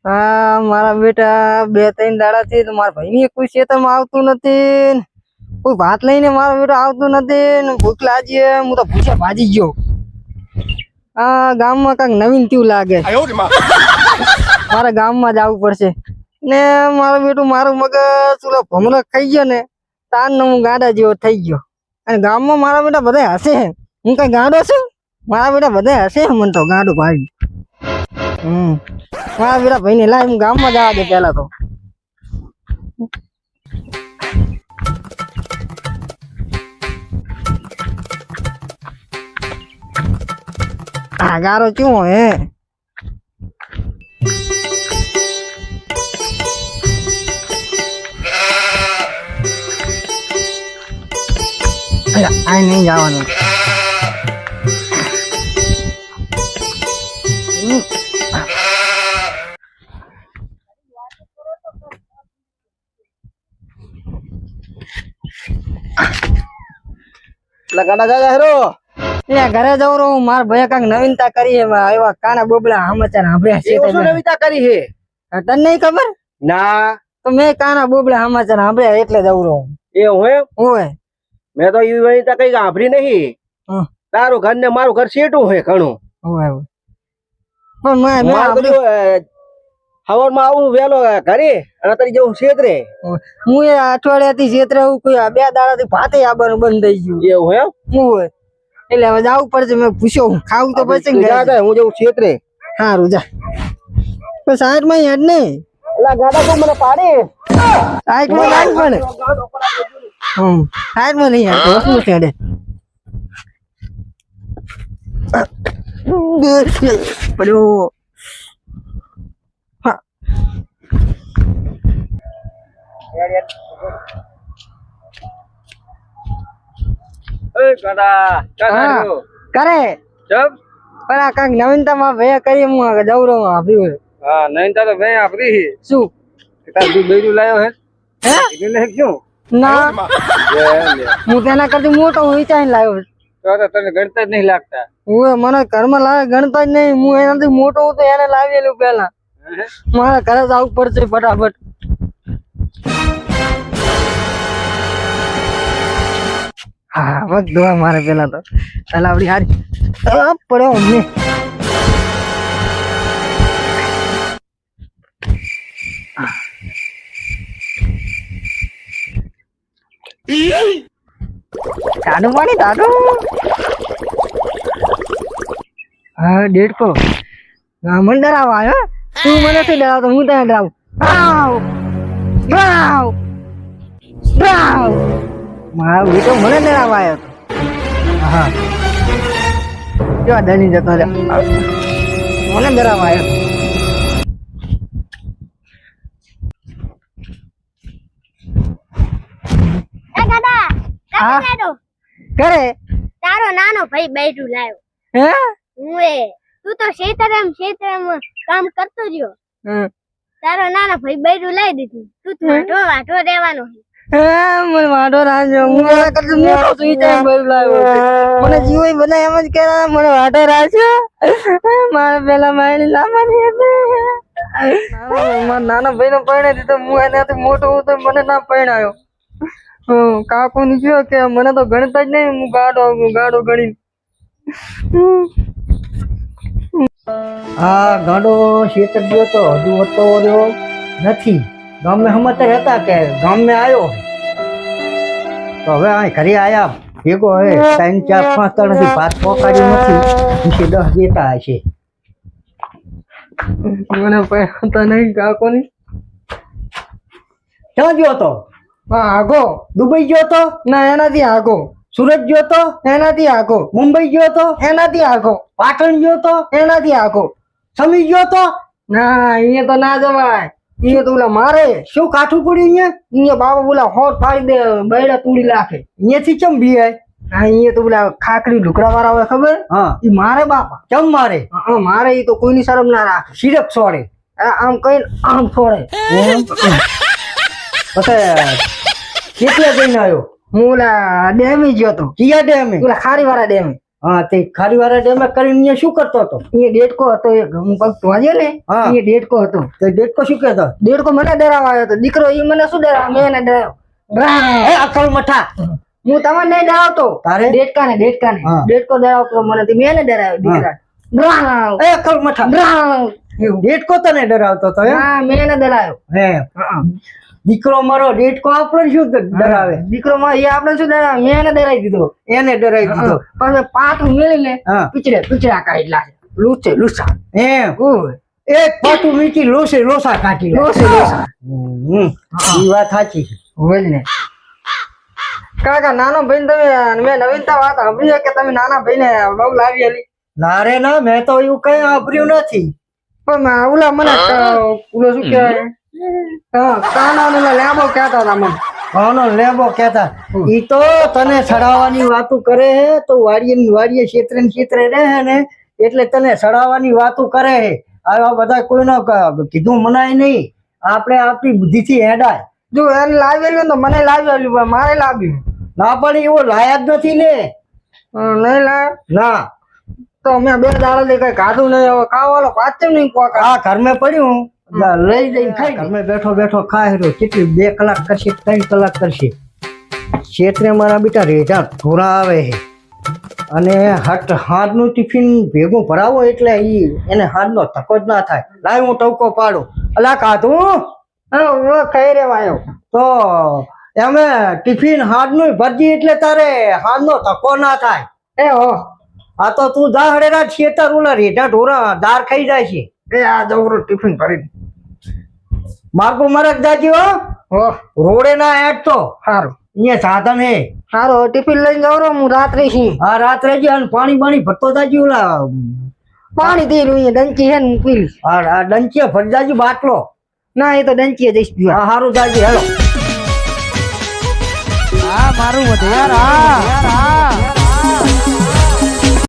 હા મારા બેટા 2-3 દાડાથી તો મારા ભાઈની કોઈ ખેતરમાં આવતું નથી ને કોઈ ભાત લઈને મારો બેટો આવતું નથી ને ભૂખ લાગી છે. હું તો ભૂખે ભાજી ગયો. આ ગામમાં કાંઈક નવીન કેવું લાગે. મારા ગામમાં જ આવવું પડશે ને મારો બેટો મારું મગજ ચૂલો ભમરો ખાઈ ગયો ને તારનો હું ગાડા જેવો થઈ ગયો. અને ગામમાં મારા બેટા બધા હસે. હું કઈ ગાડો છું? મારા બેટા બધા હસે. મને તો ગાડો ભાઈ. મારા બેટા ભાઈ ને લાય હું ગામમાં જવા દે પેલા તો. આ ગારો ક્યું હે? આ નહીં જવાનું. લગાડા જા હેરો ઘરે જવું રહું. મારા ભાઈ કાંઈક નવીનતા કરી એવા કાના બોબડા સમાચાર સાંભળ્યા છે. શું નવીનતા કરી હે? તને નહીં ખબર? ના તો મેં કાના બોબડા સમાચાર સાંભળ્યા એટલે જવું રહું. એ હું હોય મેં તો એવી નવીનતા કઈ સાંભળી નહીં. તારું ઘર ને મારું ઘર સેટું હોય ઘણું. પણ હવારમાં આવું વેલો ઘરે અને તારી જવું ક્ષેત્રે. હું એ અઠવાડિયાથી ક્ષેત્રે આવું કોઈ 2 દાડાથી ભાતે આવવાનું બંધ થઈ ગયું. એવું એમ? હું હોય એટલે હવે જવું પડશે. મેં પૂછ્યો ખાવું તો પછી હું જવું ક્ષેત્રે. સારું જા. તો 60 માં હેડ નહીં. એટલે ગાડા તો મને પાડે 60 માં લાવી પડે. 60 માં નહીં હેડ તો હેડે. પડ્યો કરે પણ આ કાંઈક નવીનતા માં ભૈયા કરી હું જવું રહું આપ્યું. હા નવીનતા તો ભાઈ આપડી શું બેડું લાયો હે ક્યું? ના હું તેના કરતી મોટો વિચારીને લાવ્યો. તને ગણતા જ નહીં લાગતા. હું મને ઘરમાં લાવે ગણતા જ નહીં. હું એનાથી મોટો હતો એને લાવેલું પેલા. મારા ઘરે જ આવવું પડશે ફટાફટ. હા વખત દોવા મારે પેલા તો તલાવડી હારી પડ્યો અમને. ટાઢું પાણી ટાઢું. હા 150. મને ડરાવા આવ્યો. તું મને નથી ડરાવતો હું તને ડરાવું. મારો બેટો મને ડરાવા આવ્યો હતો. હા કેવા ડરી જતો મને ડરાવા આવ્યો. કરે તારો નાનો ભાઈ બેઠું લાવ્યો. હે તું તો ક્ષેત્રમાં કામ કરતો રહ્યો. તારો નાનો ભાઈ બેઠું લાવી દીધું. તું વાટો દેવાનો. મને વાટો રાજો. હું એના કરતા મોટો છું ઈ બેઠું લાવ્યો. મને જીવો બધા એમ જ કહેતા મને વાટો રાજો. મારે પેલા મારી લાવવાની હતી. મારા નાના ભાઈ ને પરણે દીધો. હું એનાથી મોટો હું તો મને ના પરણાયો. કાકો ની જો કે મને તો ગણતા જ નહીં. હું ગાડો ગણી. હા ગાડો શેતર ગયો તો હજુ હતો રહ્યો નથી. ગામમાં સમાચાર હતા કે ગામમાં આવ્યો તો હવે આ ઘરે આયા ભેગો હવે 3, 4, 5 નથી ભાત પોકાડ્યું નથી. 10 દેતા હશે. મને પહેરતા નહીં કાકો ની. ક્યાં ગયો તો? આગો દુબઈ ગયો તો? ના એનાથી આગો. સુરત ગયો તો? એનાથી આગો. મુંબઈ ગયો તો? એનાથી આગો. પાટણ ગયો તો? એનાથી આગો. સમી ગયો તો? ના અહીંયા તો ના જવાય. અહીંયા તો ઓલા મારે. શું કાઠું પડ્યું અહીંયા? અહીંયા બાબા બોલા હોટ ફાડી દે બૈડા તૂડી નાખે. અહીંયાથી ચમ બીઆય? અહીંયા તો ઓલા ખાકડી ઢુકડા વાળા હોય ખબર? હા ઈ મારે બાપા. ચમ મારે? મારે ઈ તો કોઈની શરમ ના રાખે. સિરપ છોડે આમ કઈ આમ છોડે. પછી કેટલે જઈને આવ્યો? હું ઓલા ડેમે ગયો તો. કિયા ડેમે? ઓલા ખારી વાળા ડેમે. હા તે ખારીવાળા ડેમે કરીને અહીંયા શું કરતો હતો? એ ડેડકો હતો એક હું પગ ધોજે ને હા. એ ડેડકો હતો. તે ડેટકો શું કહેતો? ડેડકો મને ડરાવવા આવ્યો હતો. દીકરો એ મને શું ડરાવ? મેં એને ડરાવ્યો. એ અકલ મઠા હું તમને નહીં ડરાવતો. તારે? ડેડકાને હા. ડેડકો ડરાવતો મને તે મેં એને ડરાવ્યો દીકરા. ડરાવ. એ અકલ મઠા ડરાવ. ડેટકો તને ડરાવતો હતો એમ? હા મેં એને ડરાવ્યો. હે દીકરો મારો ડેટકો આપણને શું ડરાવે? દીકરો માં એ આપણે શું ડરાવે? મેં એને ડરાવી દીધો. એને ડરાવી દીધો. પણ પાટું મેળીને હા. પીછડા કાઢી લૂછે લૂછા. એમ ઓય. એક પાટું મીઠી લોસા કાઢી લે. લોસા. ઈ વાત સાચી છે. હોય જ ને. કાકા નાનો ભાઈ તમે મેં નવીનતા વાત સાંભળી કે તમે નાના ભાઈને બહુ લાવી આલી. ના રે ના મેં તો એવું કઈ વાપર્યું નથી. પણ ઓલા મને ઓલો શું કહેવાય કાના ને લેબો કહેતા હતા મને. કોનો લેબો કેતા? ઈ તો તને સડાવવાની વાતું કરે હે તો વાડીએ ક્ષેત્રે રહે હે ને એટલે તને સડાવવાની વાતું કરે હે. આવા બધા કોઈનો કીધું મનાય નહીં. આપણે આપણી બુદ્ધિથી હેડાય. જો એને લાવી આલ્યું તો મને લાવી આલ્યું પણ મારે લાવ્યું ના પણ એવો લાયક નથી ને. નહીં લાવ ના તો મેં 2 દાડા લઈ કઈ ખાધું નહીં. હવે ખાવાનો પાછું નહીં કોક. આ ઘરમાં પડ્યું લઈ જઈને ખાઈ. ઘરમાં બેઠો બેઠો ખાય રહ્યો. કેટલી 2 કલાક કરશે 3 કલાક કરશે. ક્ષેત્રે મારા બેટા રેજા ઢોરા આવે છે અને હાથનું ટિફિન ભેગું ભરાવો એટલે એને હાથનો ધક્કો જ ના થાય. લાવ હું ટવકો પાડું. અલા કાધું હા ખાઈ રેવા આવ્યો. તો એમે ટિફિન હાથનું ભરજી એટલે તારે હાથનો ધક્કો ના થાય. એ હો આ તો તું જા હડેરા છેતર ઓલા રેઢા ઢોરા દાર ખાઈ જાય છે. એ આ જવરો ટિફિન ભરી માર્ગો મરક જાજી હો રોડે ના હેડ તો સારું. અહીંયા સાધન હે. સારું ટિફિન લઈને જવરો હું રાત્રે છી. હા રાત્રે જે પાણી બાણી ભરતો જાજી ઓલા પાણી પી લઉં ડંકી છે ને પી લઈશ. આ ડંચીએ ભરી જાજી બાટલો. ના એ તો ડંકીએ જઈશ પીવા. હા સારું જાજી હેલો. હા મારું વધે યાર.